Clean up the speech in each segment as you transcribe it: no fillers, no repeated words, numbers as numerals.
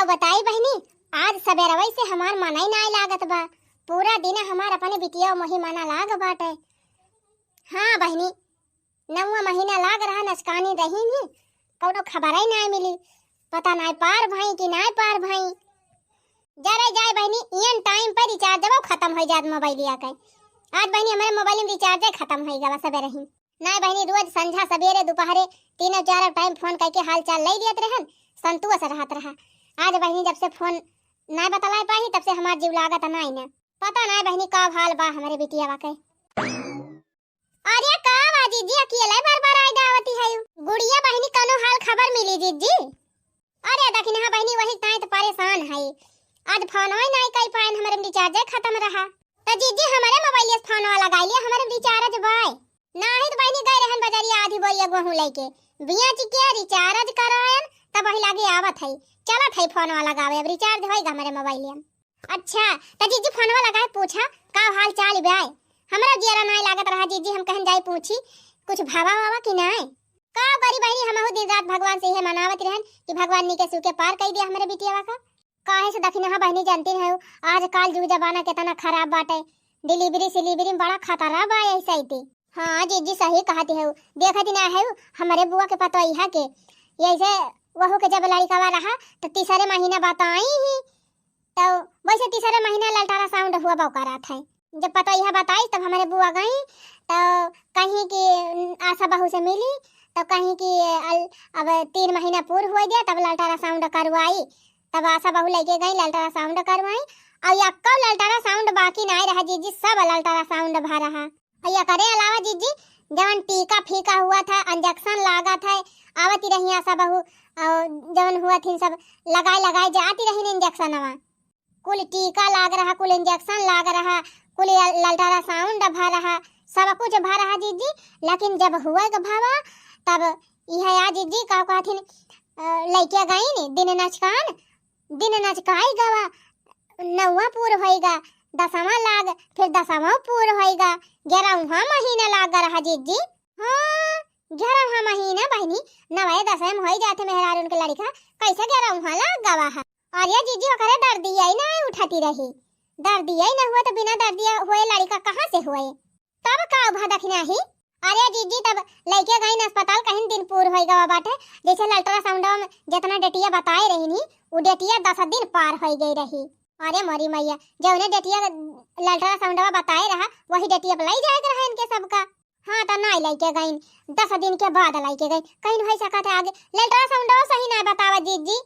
का बताई बहनी, आज सबेरवई से हमार मनाई ना लागत बा। पूरा दिन हमार अपने बिटिया मोही मना लाग बाटे। हाँ बहनी, 9वां महीना लाग रहा नचकानी रही नी, कौनो खबर ही ना मिली। पता ना पार भाई कि ना पार भाई। जरे जाए बहनी, इन टाइम पर रिचार्ज खत्म हो जात मोबाइलिया के। आज बहनी हमारे मोबाइल में रिचार्ज खत्म हो गया सबेरे ही। ना बहनी रोज संझा सवेरे दोपहरे तीनों चार टाइम फोन करके हाल चाल ले लियत रहन, संतुआ से रहत रहा। आज बहनी जब से फोन ना बतलाए पाही तब से हमार जीव लागत ना ही। पता ना बहनी का हाल बा हमारे बिटिया बा के। अरे का बाजी जी अकेले बार-बार आई दावती है। गुड़िया बहनी कनो हाल खबर मिली जी। अरे देखिन हां बहनी वही ताई तो परेशान है। आज फोन ही नहीं कई पाए, हमारे रिचार्ज खत्म रहा। तो जीजी हमारे मोबाइल से फोन वाला लगाई लिया, हमारे रिचार्ज बाय नाही तो बहनी गए रहन बाजारिया आधी बोरिया गेहूं लेके। बिया जी के रिचार्ज करायन तब वही लागे आवत है। चलत है फोन वाला गावे, अब रिचार्ज होएगा हमारे मोबाइल में। अच्छा तो जीजी फोन वाला गाए पूछा का हाल चाल बाय। हमरा जियारा नहीं लागत रहा जीजी, हम कहन जाई पूछी कुछ भावा वावा कि नहीं। का करी बहनी, हम दिन रात भगवान से यह मनावत रहन कि भगवान नी के सुके पार कर दिया हमारे बिटिया का। काहे से दखिन हां बहनी जानती है आजकल जुग जमाना कितना खराब बाटे। डिलीवरी सिलीवरी में बड़ा खतरा बा ऐसा ही। हाँ जीजी सही कहती है। देखती ना है हमारे बुआ के पता इहा के ऐसे वहू के जब लड़का रहा तो तीसरे महीना बताई ही, तो वैसे तीसरे महीना ललटारा साउंड हुआ बौकारा था। जब पता यह बताई तब हमारे बुआ गई तो कहीं की आशा बहू से मिली, तो कहीं की अब 3 महीना पूर हो गया तब ललटारा साउंड करवाई। तब आशा बहू लेके गई ललटारा साउंड करवाई। और यक्का ललटारा साउंड बाकी नहीं रहा जीजी, सब ललटारा साउंड भा रहा। और ये करे अलावा जीजी जवन टीका फीका हुआ था, इंजेक्शन लागा था, आवती रही आशा बहू और जवन हुआ थी सब लगाए जाती रही इंजेक्शन। कुल टीका लाग रहा, कुल इंजेक्शन लाग रहा, कुल ललटारा साउंड भा रहा, सब कुछ भा रहा जीजी। लेकिन जब हुआ के भावा तब यह आ जीजी का कहथिन लइके गई नी दिन नचकाई गवा 9वां पूर होएगा, 10वां लाग, फिर 10वां पूर होएगा, 11वां महीना लाग रहा जीजी। हाँ 11वां महीना बहनी 9वें 10वें हो जाते मेहरार उनके लड़का, कैसे 11वां लाग गवा है। और ये जीजी ओकरे दर्द ही ना उठाती रही, दर्द ही ना हुआ तो बिना दर्द हुए लड़का कहाँ से हुए। तब का भा दखना ही। अरे जीजी तब लेके गई न अस्पताल, कहीं दिन पूर हो गवा बाटे। जैसे अल्ट्रासाउंड में जितना डेटिया बताए रही नी वो डेटिया 10 दिन पार हो गई रही। अरे मरी मैया, जब उन्हें डेटिया अल्ट्रासाउंड बताए रहा वही डेटिया लाई जाएगा रहा इनके सबका। हाँ तो नहीं लेके गई, 10 दिन के बाद लेके गई। कहीं हो सका था आगे अल्ट्रासाउंड सही ना बतावा जीजी,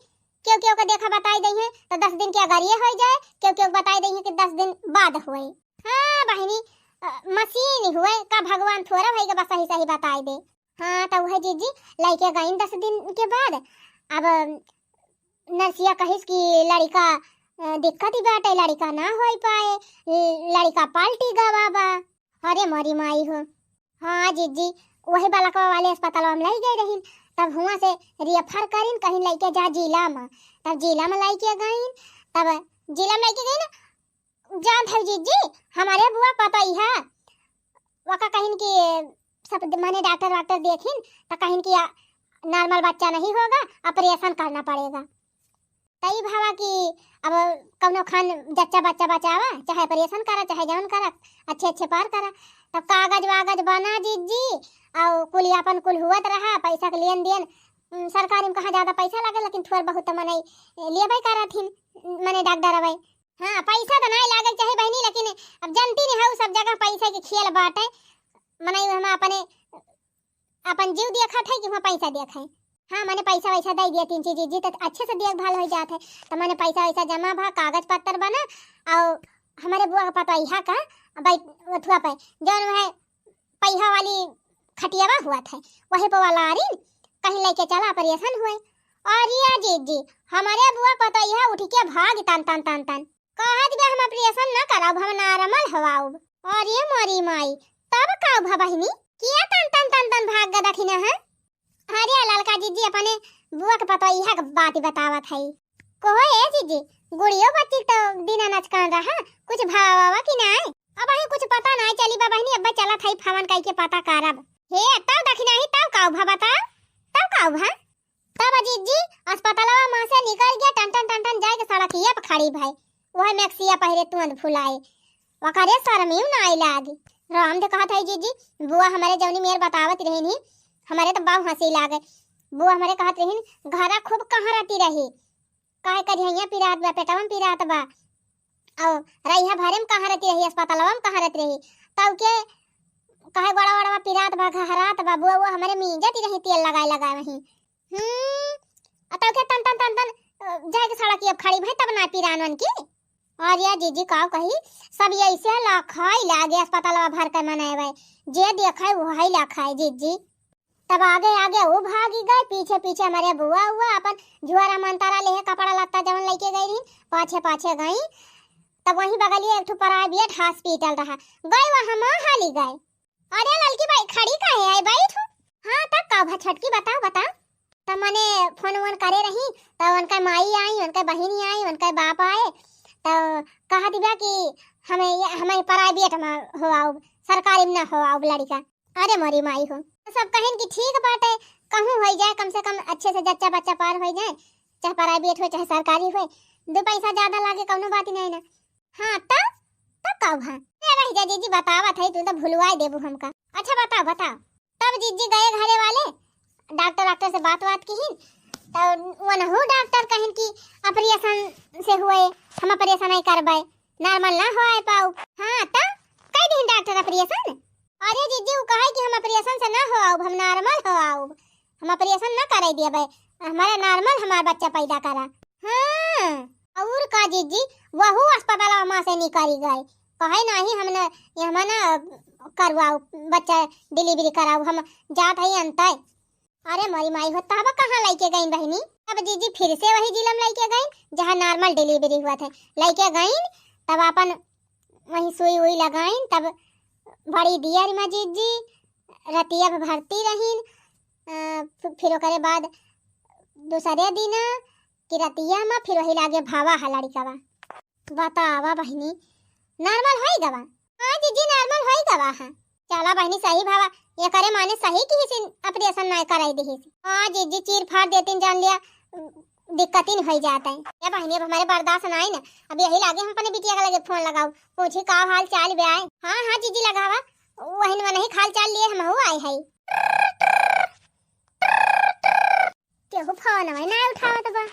क्यों क्यों को देखा बताई दी है तो 10 दिन के अगर ये हो जाए, क्यों क्यों बताई दी है कि 10 दिन बाद हुए। हाँ बहनी मशीन हुए का भगवान थोड़ा भाई बस सही सही बताई दे। हाँ तो वह जीजी लेके गई 10 दिन के बाद। अब नर्सिया कहिस कि लड़का दिक्कत ही बाटे, लड़का ना हो पाए, लड़का पाल्टी गवाबा। अरे मरी माई हो। हाँ जीजी वही बालकवा वाले अस्पताल में लाई गई रही, तब हुआ से रेफर करीन कहीं लेके जा जिला में, तब जिला में लेके गई। तब जिला में लेके गई ना जान था जीजी हमारे बुआ पता ही है वका कहीं की सब माने डॉक्टर देखिन तो कहीं की नॉर्मल बच्चा नहीं होगा, ऑपरेशन करना पड़ेगा। तई भावा कि अब कौनो खान जच्चा बच्चा बचावा, चाहे ऑपरेशन करा चाहे जौन करा, अच्छे पार करा। तब कागज वागज बना जीजी और कुल अपन कुल हुआ रहा, पैसा के लेन देन सरकारी में कहाँ ज्यादा पैसा लगे, लेकिन थोड़ा बहुत मने लिए भाई करा थी मने डॉक्टर भाई। हाँ पैसा तो नहीं लागे चाहे बहनी, लेकिन अब जानती नहीं है सब जगह पैसा के खेल बाटे। मने हम अपन जीव देखा था कि वहाँ पैसा देखा है। हाँ मैंने पैसा वैसा दे दिया 3 चीज जी तो अच्छे से देखभाल हो जाते है। तो मैंने पैसा वैसा जमा भा, कागज पत्तर बना और हमारे बुआ का पता यहाँ का अथुआ पे जौन है पैसा वाली खटियावा हुआ था वही पे वाला आरी कहीं लेके चला ऑपरेशन हुए। और ये जीजी हमारे बुआ पता यहाँ उठ के भाग तन कहा दिया हम ऑपरेशन ना कराओ, हम नॉर्मल हवाओ। और ये मोरी माई तब का भबहिनी किया तन भाग ग दखिना है। अरे ललका जीजी अपने बुआ के पता यह बात बतावत है। कहो ए जीजी गुड़ियो बच्ची तो बिना नचकान रहा, कुछ भावा कि नहीं। अब ही कुछ पता नहीं चली बा बहनी, अब चला थई फवन कई के पता करब। हे तब दखिना ही तब का भा बता, तब का भा तब जीजी अस्पतालवा में से निकल गया, टन खड़ी भाई वह मैक्सिया पहिरे तुरंत फुलाए वकारे शर्म ही ना आई लागी। राम दे कहा था जीजी बुआ हमारे जौनी मेर बतावत रही हमारे तो बाव हंसी लागे। बुआ हमारे कहत रही घरा खूब कहाँ रहती रही काहे करिया पिरात बा पेटवा में पिरात बा और रहिया भरे में कहाँ रहती रही अस्पतालवा में कहाँ रहती रही तब के काहे बड़ा बड़ा पिरात बा घहरात बा बुआ वो हमारे मीजत रही तेल लगाए वही तब के तन तन तन तन जाए के सड़क अब खड़ी भाई तब ना पिरानवन की। और या जीजी का कही सब ऐसे लाखाई लागे अस्पतालवा भर कर मनाए जे देखाए वही लाखाए जीजी। तब आगे आगे वो भागी गए पीछे पीछे हमारे बुआ हुआ अपन जुआरा मंतारा ले कपड़ा लत्ता जवन लेके गई रही पाछे पाछे गई। तब वहीं बगलिए एक प्राइवेट हॉस्पिटल रहा गए वहां हाली गए। अरे लड़की भाई खड़ी काहे आई बैठ। हाँ तब का छटकी बताओ तब मैंने फोन वोन करे रही तब उनका माई आई उनका बहनी आई उनका बाप आए तो कहा दिया कि हमें प्राइवेट में हो आओ सरकारी में ना हो आओ लड़का। अरे मोरी माई हो सब कहें कि ठीक बात है कहूँ हो जाए कम से कम अच्छे से जच्चा बच्चा पार हो जाए चाहे प्राइवेट हो चाहे सरकारी हो 2 पैसा ज्यादा लागे कौनो बात नहीं ना। हाँ तब कब हाँ रही जा जीजी बतावा था तू तो भुलवाई देबू हमका। अच्छा बताओ तब जीजी गए घरे वाले डॉक्टर से बात की तब वनहु डॉक्टर कहें कि ऑपरेशन से हुए हम ऑपरेशन नहीं करवाए नॉर्मल ना हो पाऊ। हाँ तब कई दिन डॉक्टर ऑपरेशन। अरे जीजी वो कहे कि हम ऑपरेशन से ना हो आओ हम नॉर्मल हो आओ हम ऑपरेशन ना कराई दिए भाई हमारा नॉर्मल हमारा बच्चा पैदा करा। हाँ और का जीजी वहु अस्पताल वहां से निकाली गए कहे नहीं हमने यहाँ ना करवाओ बच्चा डिलीवरी कराओ हम जात है अंत। अरे मरी माई हो तब कहाँ लेके गई बहनी। अब जीजी फिर से वही जिला में लेके गई जहाँ नॉर्मल डिलीवरी हुआ था लेके गई तब अपन वही सुई उई लगाई तब बड़ी दियर में जीजी रतिया भरती रही फिर ओकरे बाद दूसरे दिन कि रतिया में फिर वही लागे भावा है लड़का बतावा बहनी नॉर्मल होई गवा। हाँ जीजी नॉर्मल होई गवा है चला बहनी सही भावा ये करे माने सही कि इसी ऑपरेशन ना कराई दी। हाँ जीजी चीर फाड़ देती जान लिया दिक्कत ही नहीं हो जाता है ये बहनी अब हमारे बर्दाश्त ना आई ना अब यही लागे हम अपने बिटिया का लगे फोन लगाओ पूछी का हाल चाल बे आए। हाँ जीजी लगावा वही में नहीं हाल चाल लिए हम हो आए है केहू फोन है ना उठावा तो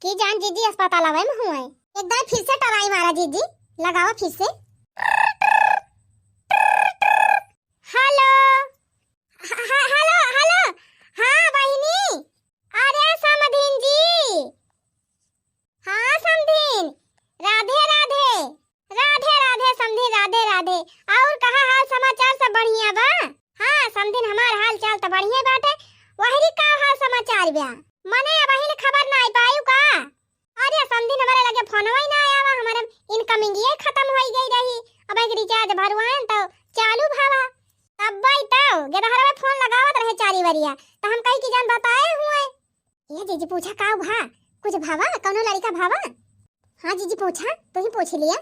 की जान जीजी अस्पताल आवे में हुए एक बार फिर से टराई मारा जीजी लगावा फिर से। हेलो हेलो हाँ बहनी अरे समधीन जी। हाँ समधीन राधे राधे राधे राधे समधीन राधे राधे और कहा हाल समाचार सब बढ़िया बा। हाँ समधीन हमार हाल चाल तो बढ़िया बाटे वही का हाल समाचार बा मने वही खबर ना आई पायु का। अरे समधीन हमारे लगे फोनवा ही ना आया वा हमारे इनकमिंग ये खत्म हो गई रही अब एक रिचार्ज भरवाएं तो चालू भावा तब भाई ताऊ गेदहरा में फोन लगावत रहे चारी वरिया तो हम कहीं की जान बताए हुए। ये जीजी पूछा का भा कुछ भावा कौनो लड़का भावा। हाँ जीजी पूछा तू ही पूछ लिया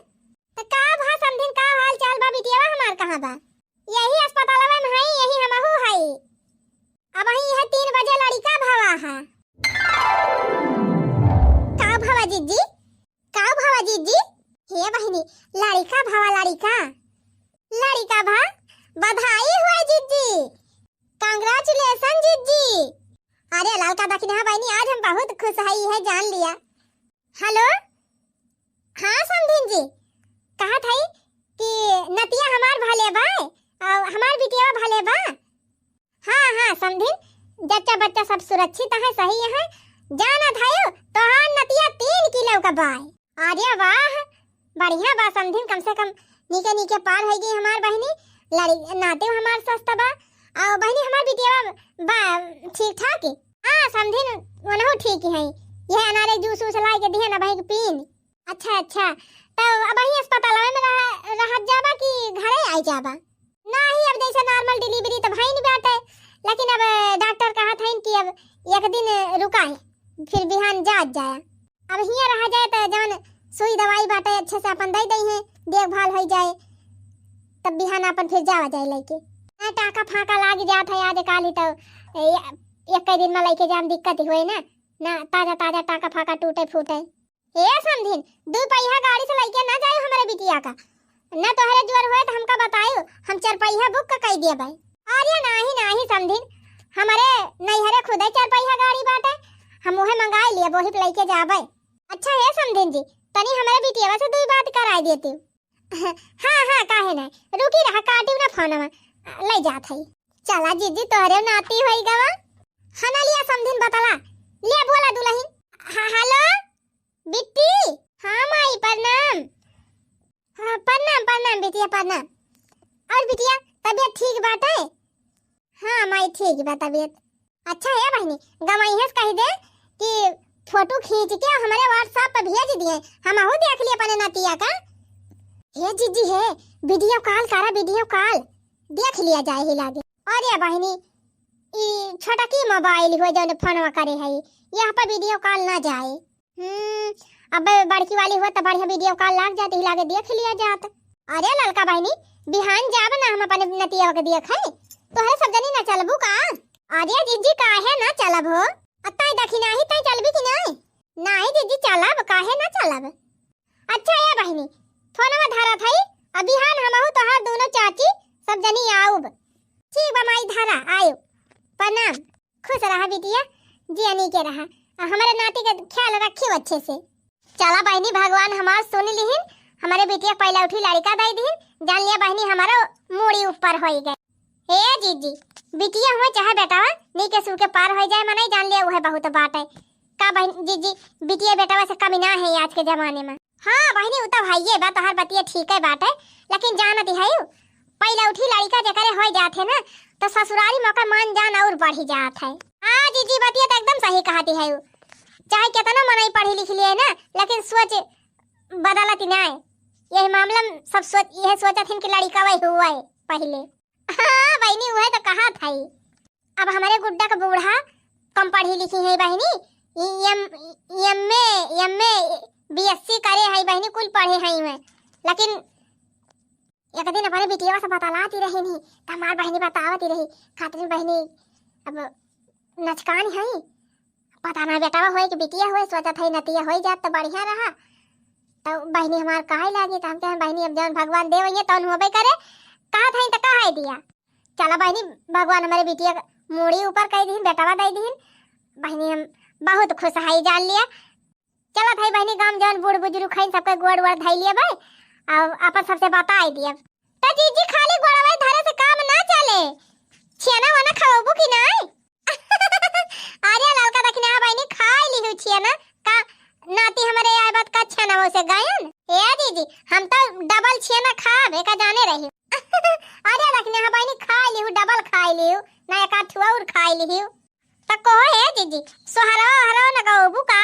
तो का भा समधिन का हाल चाल बा बिटिया हमार कहां बा यही अस्पताल में है यही हमहु है अब ही है 3 बजे लड़का भावा है का भावा जीजी हे बहनी लड़का भावा लड़का भा बधाई हुआ जीजी कांग्रेचुलेशन जीजी। अरे लड़का दखिन हाँ बहनी आज हम बहुत खुश है जान लिया। हेलो हाँ समधीन जी कहा था कि नतिया हमार भले बा और हमार बिटिया भले बा। हाँ समधीन जच्चा बच्चा सब सुरक्षित है सही है जाना था तो हाँ नतिया 3 किलो का बा। अरे वाह बढ़िया बा समधीन कम से कम नीके पार है गई हमार बहनी नाते हमार सस्ता बा और बहनी हमार बिटिया बा ठीक ठाक। हाँ समझिन वनहु ठीक है ये अनारे जूस उस लाई के दिए ना भाई पीन। अच्छा तो अब ही अस्पताल में रह जाबा कि घरे आई जाबा नहीं अब जैसे नॉर्मल डिलीवरी तो भाई नहीं बात है लेकिन अब डॉक्टर कहा था कि अब एक दिन रुका है फिर बिहान जाया अब हिया रह जाए तो जान सुई दवाई बाटे अच्छे से अपन दे दई है देखभाल हो जाए तब बिहान अपन फिर जावा जाए लेके टाका फाका लाग जात है आज काली तो एक दिन में लेके जाम दिक्कत हुए ना ताजा टाका फाका टूटे फूटे ए समधिन, दू पहिया गाड़ी से लइके ना जाए हमारे बिटिया का। ना तोहरे जोर होए त हमका बतायो, हम चार पहिया बुक का कई दिए भाई। अरे नाही नाही समधिन, हमारे नैहरे खुदे चार पहिया गाड़ी बाटे, हम ओहे मंगाई लिए, वही पे लइके जाबे। अच्छा है समधिन जी, तनी हमारे बिटिया से दुई बात कराई देती। हां हां काहे ना, रुकी रहा, काटी ना फोनवा, ले जात हई। चला जीजी तोहरे नाती होई गवा। हना लिया समधिन बतला, ले बोला दुल्हन। हां हेलो बिट्टी। हां माई प्रणाम। हां प्रणाम प्रणाम बिटिया प्रणाम। और बिटिया तबीयत ठीक बाटे? हां माई ठीक बा तबीयत। अच्छा है बहनी, गवाइहेस कह दे कि फोटो खींच के हमारे व्हाट्सएप पे भेज दिए, हम आहू देख लिए अपने नतिया का। हे जीजी है, वीडियो कॉल करा, वीडियो कॉल देख लिया जाए ही लागे। अरे बहनी ई छोटा की मोबाइल हो जौन फोनवा करे है, यहाँ पर वीडियो कॉल ना जाए। अब बड़की वाली हो तो बढ़िया वीडियो कॉल लाग जाती, लागे देख लिया जात। अरे ललका बहनी बिहान जाब ना हम अपने नतिया के देखे, तोहरे सब जनी ना चलबू का? अरे जीजी काहे ना चलब हो, अत्ता देखी नाही तई चलबी कि नहीं? नहीं जीजी चलब, काहे ना चलब। अच्छा है बहनी फोनवा धरा थई, अब बिहान हमहू तोहार दोनों चाची सब जनी आऊब। ठीक बा माई धरा आयो। प्रणाम, खुश रहा बिटिया, जियनी के रहा, हमारे नाती का ख्याल रखियो अच्छे से। चला बहनी भगवान हमार सुन लिहिन, हमारे बिटिया पहला उठी लड़का दई दीहिन, जान लिया बहनी हमारा मूड़ी ऊपर होई गए। ए जीजी बिटिया हो चाहे बेटावा नी के सू के पार हो जाए, मने जान लिया वह बहुत बात है का बहन। जीजी बिटिया बेटावा से कमी ना है आज के जमाने में। हां बहनी उ तो भाईये बा, तोहर बतिया ठीक है बात है, लेकिन जानत है पहला उठी लड़का जकरे हो जात है ना तो ससुराली मौका मान जान और बढ़ी जात है। हां जीजी बतिया तो एकदम सही कहती है, चाहे कितना मनाई पढ़ी लिख लिए ना, लेकिन सोच बदलत ना है। यही मामला सब सोच यह सोचत हैं कि लड़का वही हुआ है पहले। हां बहनी वह तो कहा था। अब हमारे गुड्डा का बूढ़ा कम पढ़ी लिखी है बहनी, एमए बीएससी करे है बहनी, कुल पढ़े है मैं, लेकिन एक दिन अपने बिटिया से बतलाती रही नहीं, हमार बहनी बतावती रही, खातिर बहनी अब नचकान है, पता ना बेटावा होए कि बिटिया होए, सोचत है नतिया होई जात तो बढ़िया रहा। तो बहनी हमार काहे लागी, तो हम कहे बहनी अब जौन भगवान देवइए तौन होबे करे, कहा था तो कहा दिया। चला बहनी भगवान हमारे बिटिया मूड़ी ऊपर कह दीन, बेटावा दे दीन, बहनी हम बहुत खुश है जान लिया। चला भाई बहनी गांव जौन बूढ़ बुजुर्ग है सबके गोड़ वोड़ धई लिए भाई, अब अपन सबसे बताई दिया। तो जीजी खाली गोड़वा धरे से काम ना चले, छेना वाना खाओबू कि नहीं? अरे ललका दखना बहनी खाई ली हूं छेना का, नाती हमारे आए बात का छेना वो से गायन। ए जीजी हम तो डबल छेना खाबे का जाने रही। अरे दखना बहनी खाई ली हूं, डबल खाई ली हूं, ना एक आठुआ और खाई ली हूं। तो कहो है जीजी सोहरा हरा ना गाओबू का?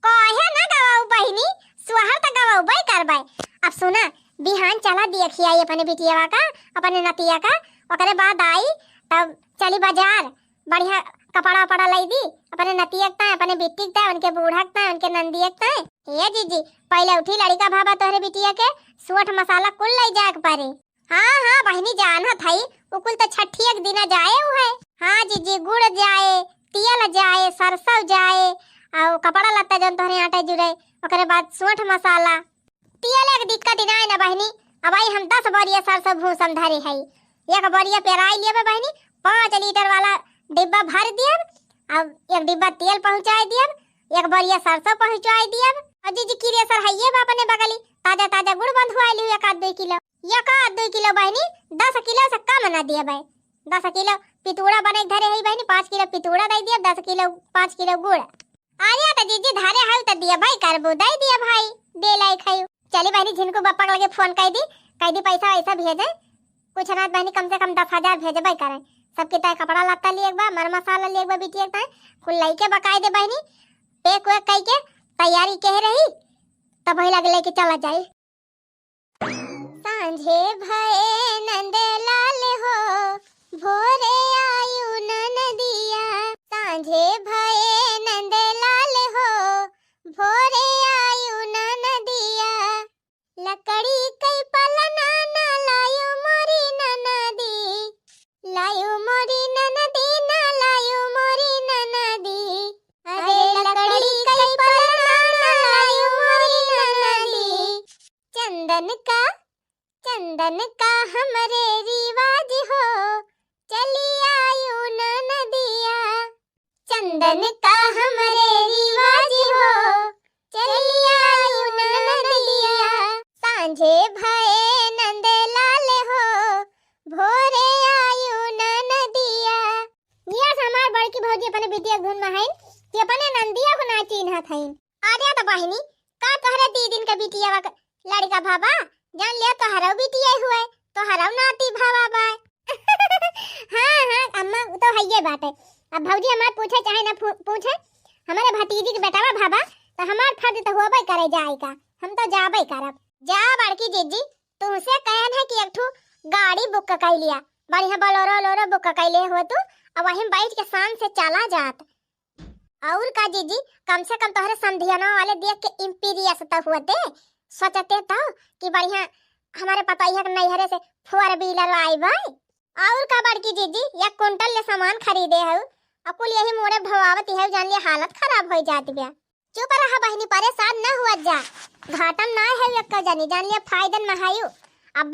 कहे ना गवाऊ बहनी, सुहर तो गवाऊ बई करबे। अब सुना बिहान चला देखी आई अपने बिटिया का, अपने नतिया का, ओकरे बाद आई तब चली बाजार, बढ़िया कपड़ा वपड़ा लाई दी अपने नतियक ता, अपने बिटिक ता, उनके बूढ़क ता, उनके नंदियक ता। ये जीजी पहले उठी लड़का भाबा तोहरे बिटिया के सूट मसाला कुल लाई जाक पारे। हां हां बहनी जानत हई, उकुल तो छठी एक दिन जाए उ है। हां जीजी गुड़ जाए, तेल जाए, सरसों जाए, और कपड़ा लत्ता जन तोहरे आटे जुरे, ओकरे बाद सूट मसाला। तेल एक दिक्कत ना है ना बहनी, अब आई हम 10 बोरिया सरसों भूसम धरे है, एक बोरिया पेराई लेबे बहनी, 5 लीटर वाला डिब्बा भर दियब, अब एक डिब्बा तेल पहुंचाई दियब, एक बोरिया सरसों पहुंचाई दियब। और जीजी किरेसर है ये अपने बगली ताजा ताजा गुड़ बंधवाई ली, एक आध 2 किलो, एक आध 2 किलो बहनी, 10 किलो से कम ना दिए भाई। 10 किलो पितूड़ा बने धरे है बहनी, 5 किलो पितूड़ा दे दिया, 10 किलो 5 किलो गुड़। अरे तो जीजी धरे है तो दिया भाई करबो, दे दिया भाई, दे लाई खाई। चली बहनी झिनको बप्पा लगे फोन कर दी पैसा वैसा भेजे, कुछ ना बहनी कम से कम 10,000 भेजे भाई करे, सबके तय कपड़ा लत्ता लिए बा, मर मसाला लिए बा, बिटिया तय कुल लइके बकाए दे बहनी, पेक वेक कई के तैयारी कह रही तब वही लगे लेके चला जाए। सांझे भये नंद लाल हो, भोरे आयु ननदिया, सांझे भये नंद लाल हो, भोरे आयु ननदिया, लकड़ी कई पलना ना लायो मोरी ननदी, लायो मोरी ननदी ना लायो मोरी ननदी, अरे लकड़ी कई पलना ना लायो चंदन का हमरे रिवाज हो, चली आयु न नदिया। चंदन का हमरे रिवाज हो, चली आयु न नदिया। सांझे भये नंद लाल हो, भोरे आयु न नदिया। ये हमार बड़की भौजी अपने बिटिया गुण में है कि अपने नंदिया को ना चिन्हत है। आर्या तो बहिनी का कहरे दीदिन के बिटिया लड़का भाबा जान लिया तोहरा बिटिया हुए तोहरा नाती भावा बाय। हाँ अम्मा तो है ये बात है। अब भौजी हमार पूछे चाहे ना पूछे, हमारे भतीजी के बेटावा भाबा तो हमार फर्ज तो होबे करे जाएगा, हम तो जाबे करब। जा बड़की जीजी तुमसे कहन है कि एक ठो गाड़ी बुक कर लिया, बढ़िया बोलेरो बुक कर ले हो तू, अब वहीं बैठ के शान से चला जात। और का जीजी कम से कम तोहरे समधियाना वाले देख के इंपीरियस तो होते सोचते तो कि बढ़िया हमारे पतैया के नैहरे से 4 व्हीलर आई भाई। और का बड़की जीजी एक कुंटल ले सामान खरीदे है, अकुल यही मोरे भवावती है, जान लिया हालत खराब हो जाती बे। चुप रहा बहनी, परेशान न हुआ जा, घाटन ना है एक जानी, जान लिया फायदन में है। अब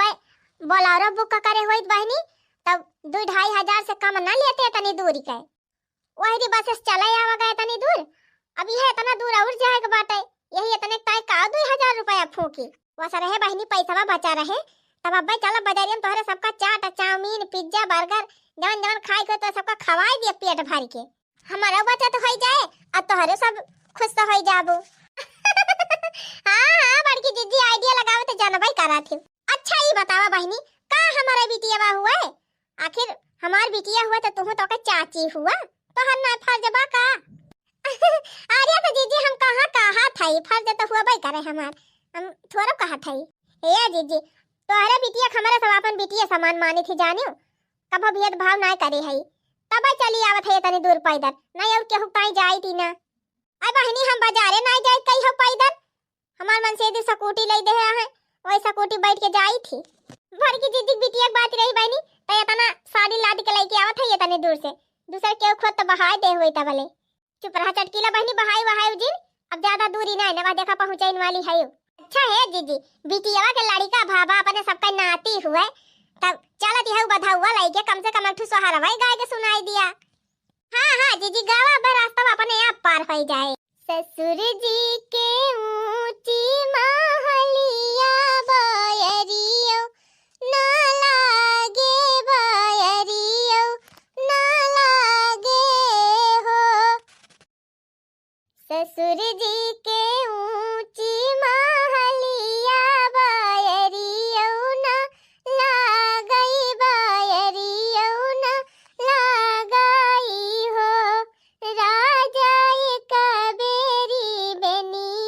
बोलेरो बुक करे होई बहनी तब 2-2.5 हजार से कम ना लेते तनी दूरी के, वही बस चला आवा गए तनी दूर। अब यह इतना दूर और जाएगा बाटे, यही इतने तय का 2,000 रुपया फूकी वस रहे बहनी, पैसा बचा रहे। तब अब चलो बाजारिया में तोहरे सबका चाट चाउमीन पिज्जा बर्गर जवन जवन खाए को तो सबका खवाई दिए पेट भर के, हमारा बचत हो जाए और तोहरे सब खुश तो हो जाबो। हाँ बड़की जीजी आइडिया लगावे तो जानबई करा थी। अच्छा ये बतावा बहनी का हमारा बिटिया हुआ है, आखिर हमार बिटिया हुआ तो तुम तो का चाची हुआ, तो हर ना फर्ज बा का। अरे तो जीजी हम कहा थई, फर्ज तो हुआ भाई करे हमार, हम थोड़ा कहा थई। ए जीजी तोहरे बिटिया हमारे सब अपन बिटिया समान माने थी, जानियो कबो भेद भाव ना करे है, तब चली आवत है तनी दूर पैदल, नहीं और केहू कहीं जाई थी ना। आई बहनी हम बाजारे ना जाई कई हो पैदल, हमार मन से दी स्कूटी ले दे है, वही स्कूटी बैठ के जाई थी। बड़की जीजी बिटिया बात रही बहनी तो इतना साड़ी लाद के लेके आवत है तनी दूर से, दूसरे केहू खुद तो बहाई दे हुई तबले। चुप रहा चटकीला बहनी, बहाई वहाई जी, अब ज्यादा दूरी ना नवा देखा पहुंचाइन वाली है। अच्छा है जीजी बिटिया के लड़का भाभा अपने सबका नाती हुए, तब चलत है बधाउआ लेके कम से कम एक सहारा भाई गाय के सुनाई दिया। हाँ जीजी गावा भर रास्ता अपने आप पार हो जाए। ससुर जी के ऊंची महलिया बायरियो ना लागे, बायरियो ना लागे हो। ससुर जी के ऊंची महलिया बायरियो ना लागई, बायरियो ना लागई हो। राजा एक बेरी बेनी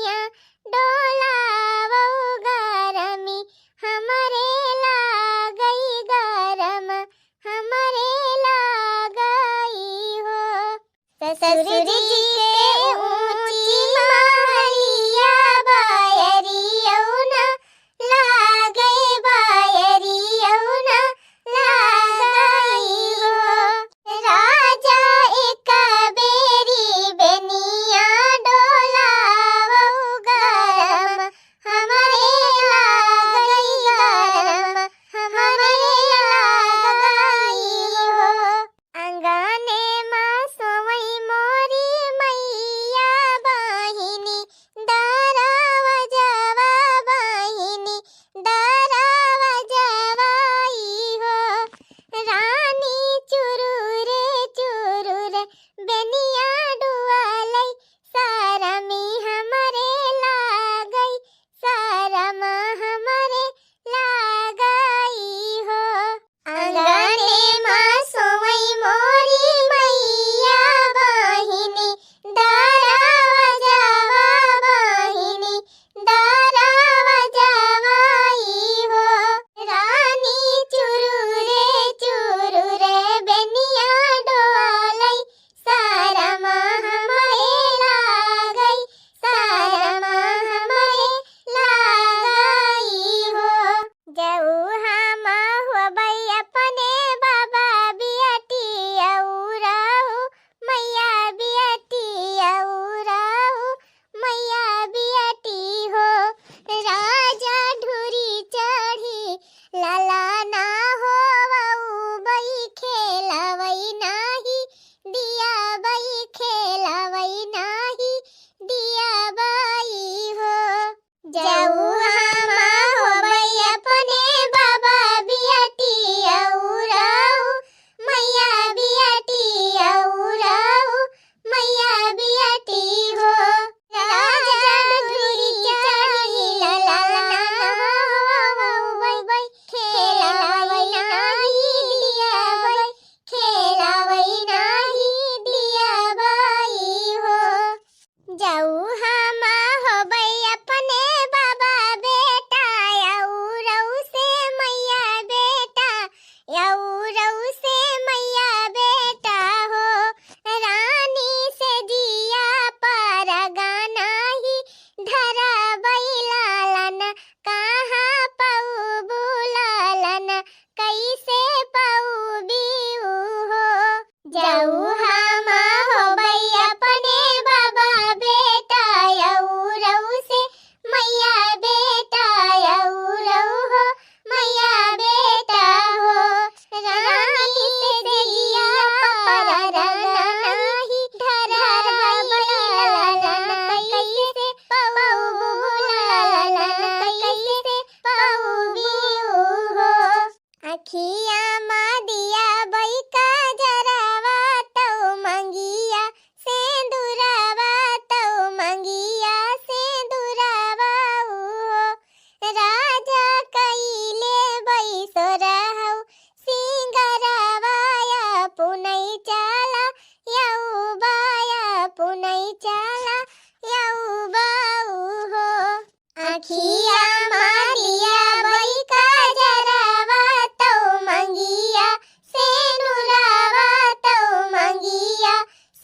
अखिया मालिया बई का जरावा तो मंगिया से नुरावा तो मंगिया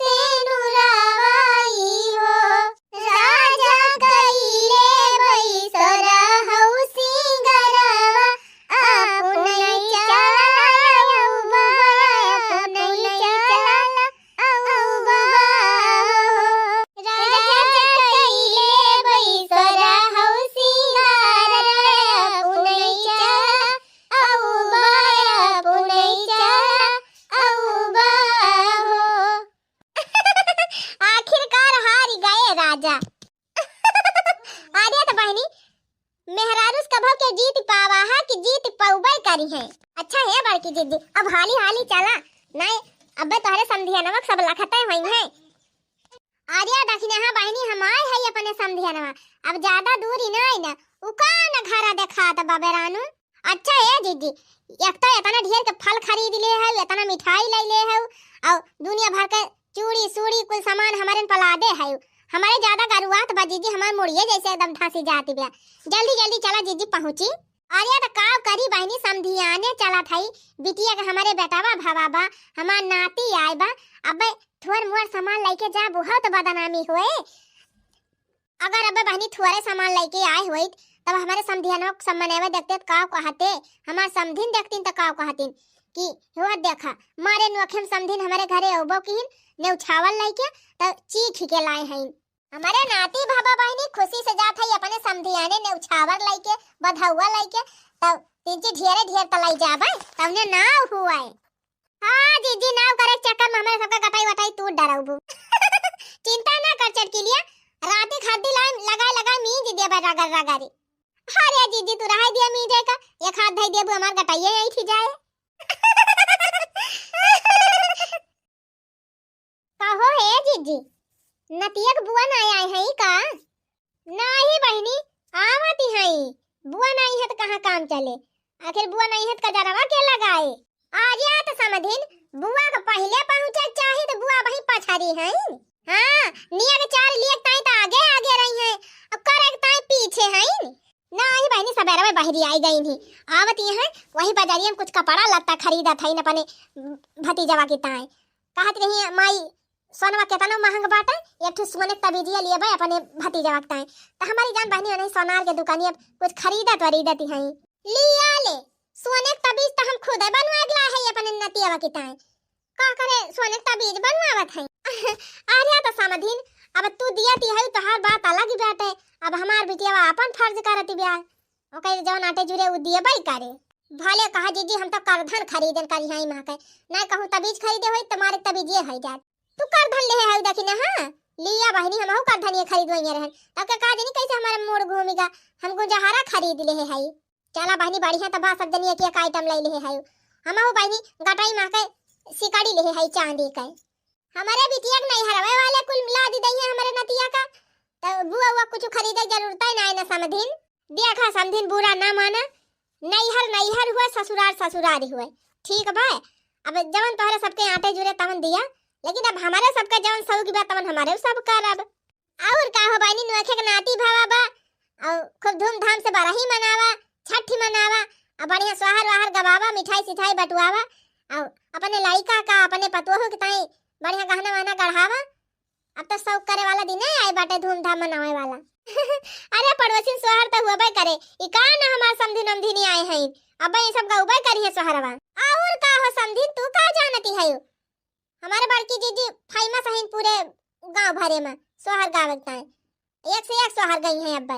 से नुरावाई हो राजा कइले बई सरा हौ सिंगरवा अपने चलाऊ बाबा अपने चला औ बाबा राजा कइले बई सरा हौ सिंगरवा अपने चला औ बाबा अपने चला औ बाबा आखिरकार हार गए राजा। अरे तो बहनी मेहरारूस कभो के जीत पावा है कि जीत पाउबे करी है। अच्छा है बड़की दीदी अब हाली हाली चला नहीं अबे तोहरे समधिया नमक सब लखते होई है। आर्या दखिने हां बहनी हमार है अपने समधिया नमक अब ज्यादा दूर ही नहीं ना उका न घरा देखा त बाबेरानु। अच्छा है दीदी एक तो इतना ढेर के फल खरीद ले है इतना मिठाई ले ले है और दुनिया भर के चूड़ी सूड़ी कुल सामान हमारे पला दे है हमारे ज्यादा गरुआत बा जीजी हमार मुड़िए जैसे एकदम ढासी जाती बा जल्दी जल्दी चला जीजी पहुंची। अरे तो काव करी बहनी समधियाने चला थाई बिटिया के हमारे बेटावा भावा बा हमार नाती आए बा अबे थोर मोर सामान लेके जा बहुत बदनामी होए। अगर अबे बहनी थोड़े सामान लेके आए होई तब हमारे समधियानों सब मनेवे देखते काव कहते हमार समधिन देखतीन त काव कहतीन कि हो देखा मारे नोखेम समधिन हमारे घरे औबो किन ने उछावल लेके त चीख के लाए हैं। हमारे नाती भाभा बहनी खुशी से जात है अपने समधियाने ने उछावर लेके बधौवा लेके तब तीन ढेरे ढेर तलाई जाबे तबने नाव हुआ है। हां जीजी नाव करे चक्कर में हमारे सबका गटाई वटाई टूट डराऊबू चिंता ना कर चटकी लिया राती खड्डी लाई लगा लगा मी दे बा रगर रगरी। अरे जीजी तू रहा दिया मी दे का एक हाथ धई देबू हमार गटाइए यही थी जाए। कहो है जीजी नतियक बुआ ना आए हैं का नहीं बहनी आवती हैं बुआ नहीं है तो कहां काम चले आखिर बुआ नहीं है तो कजरवा के लगाए आ गया तो समधिन बुआ का पहले पहुंचे चाहे तो बुआ वही पछारी हैं। हां निया के चार लिए ताई तो आगे आगे रही हैं अब करे ताई पीछे हैं नहीं बहनी सबेरा में बहरी आई गई थी आवती हैं वही बाजारिया में कुछ कपड़ा लगता खरीदा था इन अपने भतीजवा की ताई कहत रही माई सोनवा केतना महंग बाटे एक ठो सोने तबीजिया लिए भाई अपने भतीजवा के ताई तो हमारी जान बहनी नहीं सोनार के दुकानिया कुछ खरीदा तो खरीदती हैं लिया ले सोने के तबीज तो हम खुद बनवा गला है अपने नतियावा की ताई का करे सोने के तबीज बनवावत है। आर्या तो समधिन अब तू दिया ती है तो हर बात अलग ही बात है अब हमार बिटियावा अपन फर्ज करती ब्याह ओके जौन आटे जुरे उ दिए बई करे भले कहा जीजी हम तो करधन खरीदन करी है मां के नहीं कहूं तबीज खरीदे होई तुम्हारे तबीज है जात तू करधन ले है देखी ना। हां लिया बहनी हमहु करधन ये खरीदवइए रहन अब के का जनी कैसे हमारे मोड़ घूमेगा हमको जहारा खरीद ले है चला बहनी बढ़िया तबा सब जनी एक एक आइटम ले ले है हमहु बहनी गटाई मां के सिकाड़ी ले है चांदी के हमारे बिटिया के नहीं हरवे वाले कुल मिला दी दई है हमारे नतिया का तो बुआ हुआ कुछ खरीदे जरूरत ही ना है ना समधिन देखा समधिन बुरा ना माना नैहर हुआ ससुरार हुआ ठीक भाई अब जवन तोहरे सबके आटे जुरे तवन दिया लेकिन अब हमारे सबका जवन सौ की बात तवन हमारे सब करब और का हो बानी नोखे के नाती भावा बा और खूब धूमधाम से बरही मनावा छठी मनावा और बढ़िया सोहर वाहर गवावा मिठाई सिठाई बटुआवा और अपने लड़का का अपने पतोह के ताई बढ़िया गहना वहना गढ़ावा अब तो शौक करे वाला दिन आए बाटे धूमधाम मनावे वाला। अरे पड़ोसी सोहर तो हुआ करे ई का ना हमार समधी नमधीनी आए हैं अब ये सब गउबे करी है सोहरवा और का हो समधी तू का जानती है हमारे बड़की जीजी फेमस है पूरे गांव भरे में सोहर गावत है एक से एक सोहर गई है अब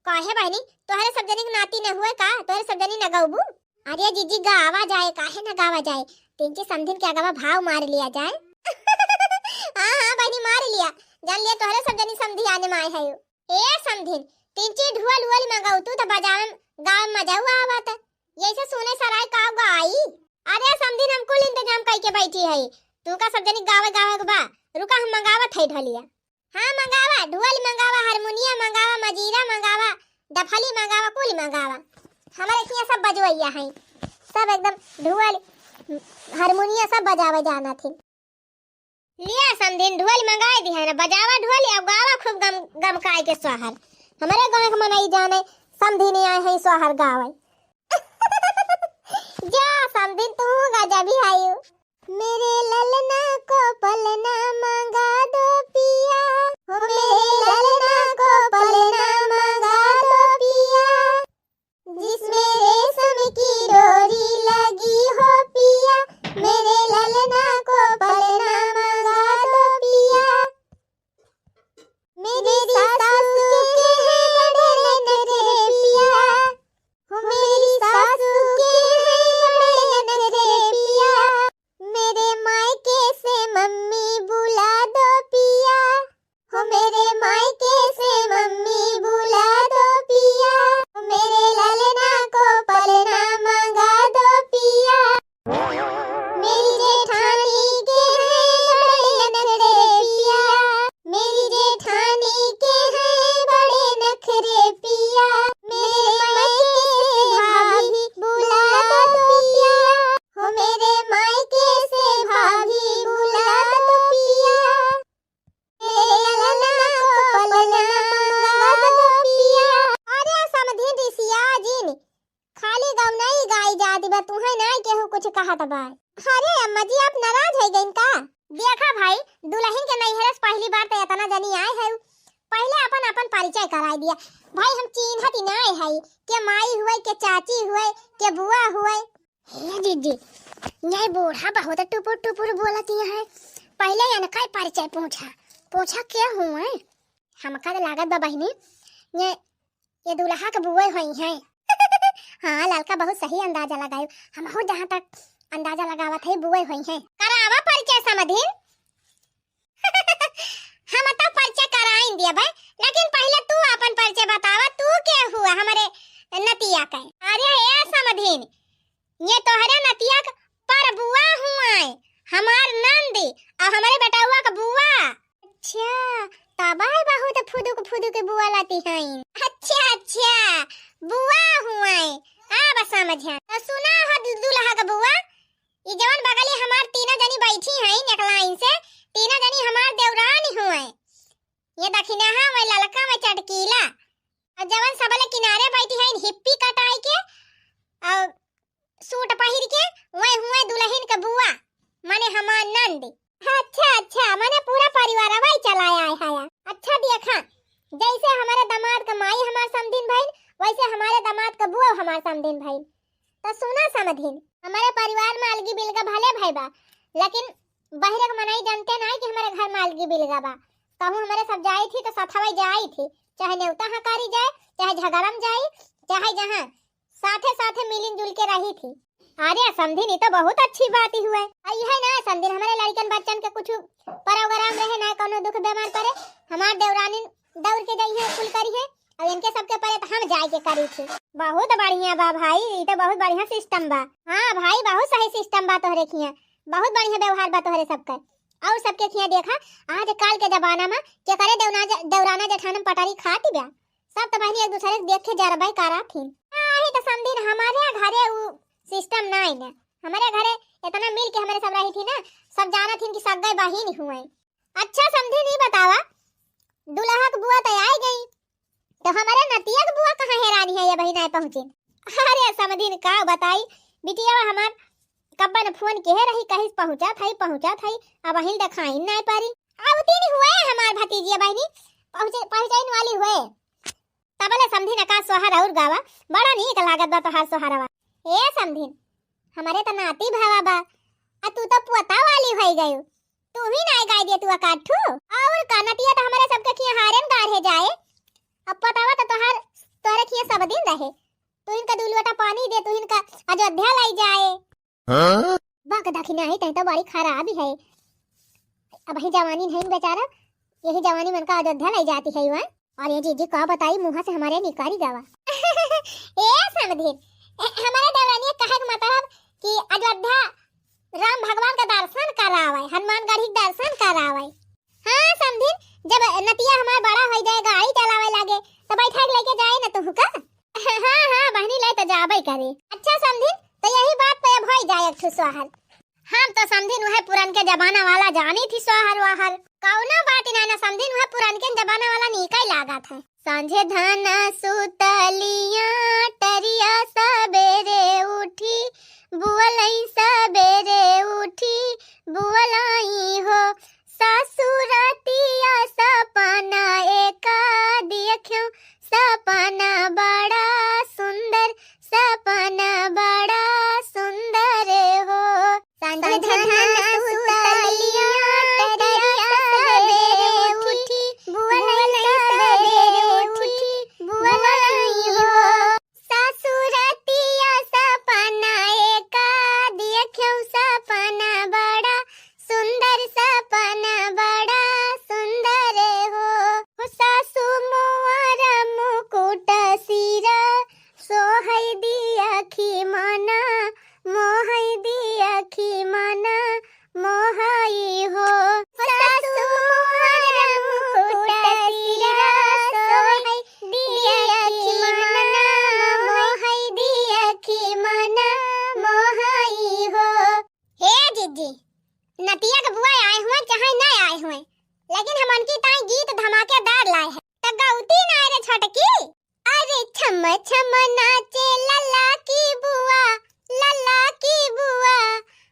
काहे बहनी तोहरे सब जनी के नाती न हुए का तोहरे सब जनी न गउबू। अरे जीजी गावा जाए काहे न गावा जाए तीन ची समधिन के गावा भाव मार लिया जाए। हां हां बहनी मार लिया जान लिया तोहरे सब जनी समधी आने में आए है ए समधिन तीन ची ढोल वोल मंगाऊ तू तो बजावे गांव में जाऊ आवत जैसे सोने सराय का गाई। अरे समधिन हमको इंतजाम करके बैठी है तू का सब जनी गावे गावे बा रुका हम मंगावत है ढोलिया। हां मंगावा ढोल मंगावा हारमोनियम मंगावा मजीरा मंगावा डफली मंगावा कुल मंगावा हमारे यहाँ सब बजवैया हैं सब एकदम ढोल हारमोनियम सब बजावे जाना थी लिया समधिन ढोल मंगाए दी है ना बजावा ढोल अब गावा खूब गमकाए के सोहर हमारे गाँव के मनाई जाने समधी नहीं आए हैं सोहर गाँव जा समधी तू गाजा भी आयु मेरे ललना को पलना मांगा दो पिया हो मेरे ललना को पलना मांगा दो पिया जिसमें रेशम की डोरी लगी हो पिया मेरे ललना को पलना मांगा दो पिया मेरी सासू के हैं बड़े नखरे पिया हो मेरी सासू के हैं बड़े नखरे पिया मेरे मायके से मम्मी बुला दो पिया हो मेरे मायके से मम्मी बुला दो पिया हो मेरे ललना को पलना मांगा दो पिया मेरी जेठानी के हैं बड़े नखरे पिया मेरी जेठानी के हैं बड़े नखरे पिया मेरे मायके से भाभी बुला दो पिया हो मेरे मायके से भाभी बुला दो पिया मेरे ललना को पलना मांगा दो पिया अरे समधी दिसिया जिन खाली गाँव नहीं गाई जाती बा तुहे नहीं केहू कुछ कहत बा अरे अम्मा जी आप नाराज है गइन का देखा भाई दुल्हन के नैहर से पहली बार तो इतना जनी आए है पहले अपन अपन परिचय कराई दिया भाई हम चिन्हत ही नहीं है के माई हुए के चाची हुए के बुआ हुए हे दीदी ये बूढ़ा बहुत टुपुर टुपुर बोलती है पहले इनका परिचय पूछा क्या हुआ हमका तो लागत बा बहनी ये दुल्हा के बुआ हुई है हाँ लड़का बहुत सही अंदाजा लगायो हम हो जहाँ तक अंदाजा लगावत है बुआ हुई है करावा परिचय समझी हम तो परिचय कराइन दिया भाई लेकिन पहले तू अपन परिचय बतावा तू क्या हुआ हमारे नतिया का अरे ए समझीन ये तोहरे नतिया पर बुआ हुआ हमार नंदी और हमारे बेटाउआ का बुआ अच्छा तबाय बहुत फुदू के बुआ लाती हैं अच्छा बुआ हुआ अब समझा तो सुना हो दुल्हा का बुआ ये जवन बगली हमार तीनों जनी बैठी हैं एक लाइन से तीनों जनी हमार देवरानी हुए ये दक्षिणा में ललका में चटकीला और जवन सबले किनारे बैठी हैं हिप्पी कटाई के और सूट पहिर के वही हुए दुल्हन का बुआ माने हमार नंदी अच्छा माने पूरा परिवार वही चलाया है अच्छा देखा जैसे हमारे दामाद का माई हमार समधिन भाई वैसे हमारे दामाद का बुआ हमार समधिन भाई तो सुना समधिन हमारे परिवार में अलगी बिलगा भले भाई बा लेकिन बहरे का मनाई जानते नहीं कि हमारे घर में अलगी बिलगा बा कहूँ हमारे सब जाई थी तो साथवा जाई थी चाहे नेवता हकारी जाए चाहे झगड़म जाए चाहे जहाँ साथे मिलिन जुल के रही थी अरे समधिन तो बहुत अच्छी बात ही हुआ है ना समधिन हमारे लड़कन बच्चन के कुछ प्रोग्राम रहे ना कोनो दुख बीमार पड़े हमार देवरानी दौड़ के जाई है कुल करी है और इनके सबके परे तो हम जाए के करी थी बहुत बढ़िया बा भाई ये तो बहुत बढ़िया सिस्टम बा हाँ भाई बहुत सही सिस्टम बा तोहरे खिया बहुत बढ़िया व्यवहार बा तोहरे सबका और सबके खिया देखा आज काल के जमाना में के करे देवराना जेठानम पटारी खाती बा सब तो बहनी एक दूसरे के देख के जा रहा कारा थी आही तो समधिन हमारे घरे वो सिस्टम नहीं ना हमारे घरे इतना मिल के हमारे सब रही थी ना सब जाना थी कि सगाई बहिन हुए अच्छा समझी नहीं बतावा दुल्हा की बुआ तो आई गई तो हमारे नतिया की बुआ कहाँ हैरानी है ये बहिन आए पहुंची अरे समझी का बताई बिटिया हमार कब्बा ने फोन के रही कहीं पहुंचा था अब बहिन दिखाई नहीं पारी अब तीन हुए हमार भतीजिया बहिनी पहुंचाइन वाली हुए तबले समझी न का सोहर और गावा बड़ा नीक लागत बा तोहार सोहरवा ए समझीन हमारे तो नाती भावा बा आ तू तो पोता वाली होई गयो तू भी नहीं गाय दिए तू काठू और कानटिया तो हमारे सबके खिया हारन गाढ़े जाए अब पतावा तो तोहरे खिया सब दिन रहे तू इनका दुलवटा पानी दे तू इनका अयोध्या लाई जाए हां बाक दखिना है तै तो बड़ी खराब है अब ही जवानी नहीं बेचारा यही जवानी मन का अयोध्या लाई जाती है वहां और ये जीजी का बताई मुंह से हमारे निकारी गावा ए समझीन हमारे देवरानी कहे का मतलब कि अयोध्या राम भगवान का दर्शन करावे हनुमानगढ़ी दर्शन करावे हां समझीन जब नतिया हमार बड़ा हो जाए गाड़ी चलावे लागे तो बैठा के लेके जाए ना तू का हां बहनी ले तो जाबे करे अच्छा समझीन तो यही बात पे अब हो जाए एक सोहर हम तो समझीन वह पुरान के जमाना वाला जानी थी सोहर वाहर कौना बात ना समझीन वह पुरान के जमाना वाला निकाय लागा था सांझे धाना सुतलिया टरिया सबेरे उठी बुअलई सबेरे उठी बुअलाई हो ससुरतिया सपना एका देखियो सपना बड़ा सुंदर सपना बड़ा सुंदर हो सांझे धाना सुतलिया टरिया सबेरे उठी बुअलई सबेरे उठी बुअलई हो ससुरतिया सपना एका देखियो सपना बड़ा सुंदर सपना बड़ा सुंदर हो सासु मोर मुकुट सिरा सोहै दियखी मना मोहै दियखी मना मोहई हो सासु मोर मुकुट सिरा सोहै दियखी मना मोहै दियखी मना मोहई हो। हे जीजी नतिया के बुआ आए हुए चाहे न आए हुए लेकिन हम उनकी ताई गीत धमाकेदार लाए हैं तो गौती ना रे छोटकी। अरे छम छम नाचे लल्ला की बुआ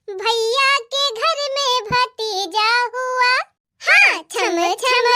भैया के घर में भतीजा हुआ। हाँ छम छम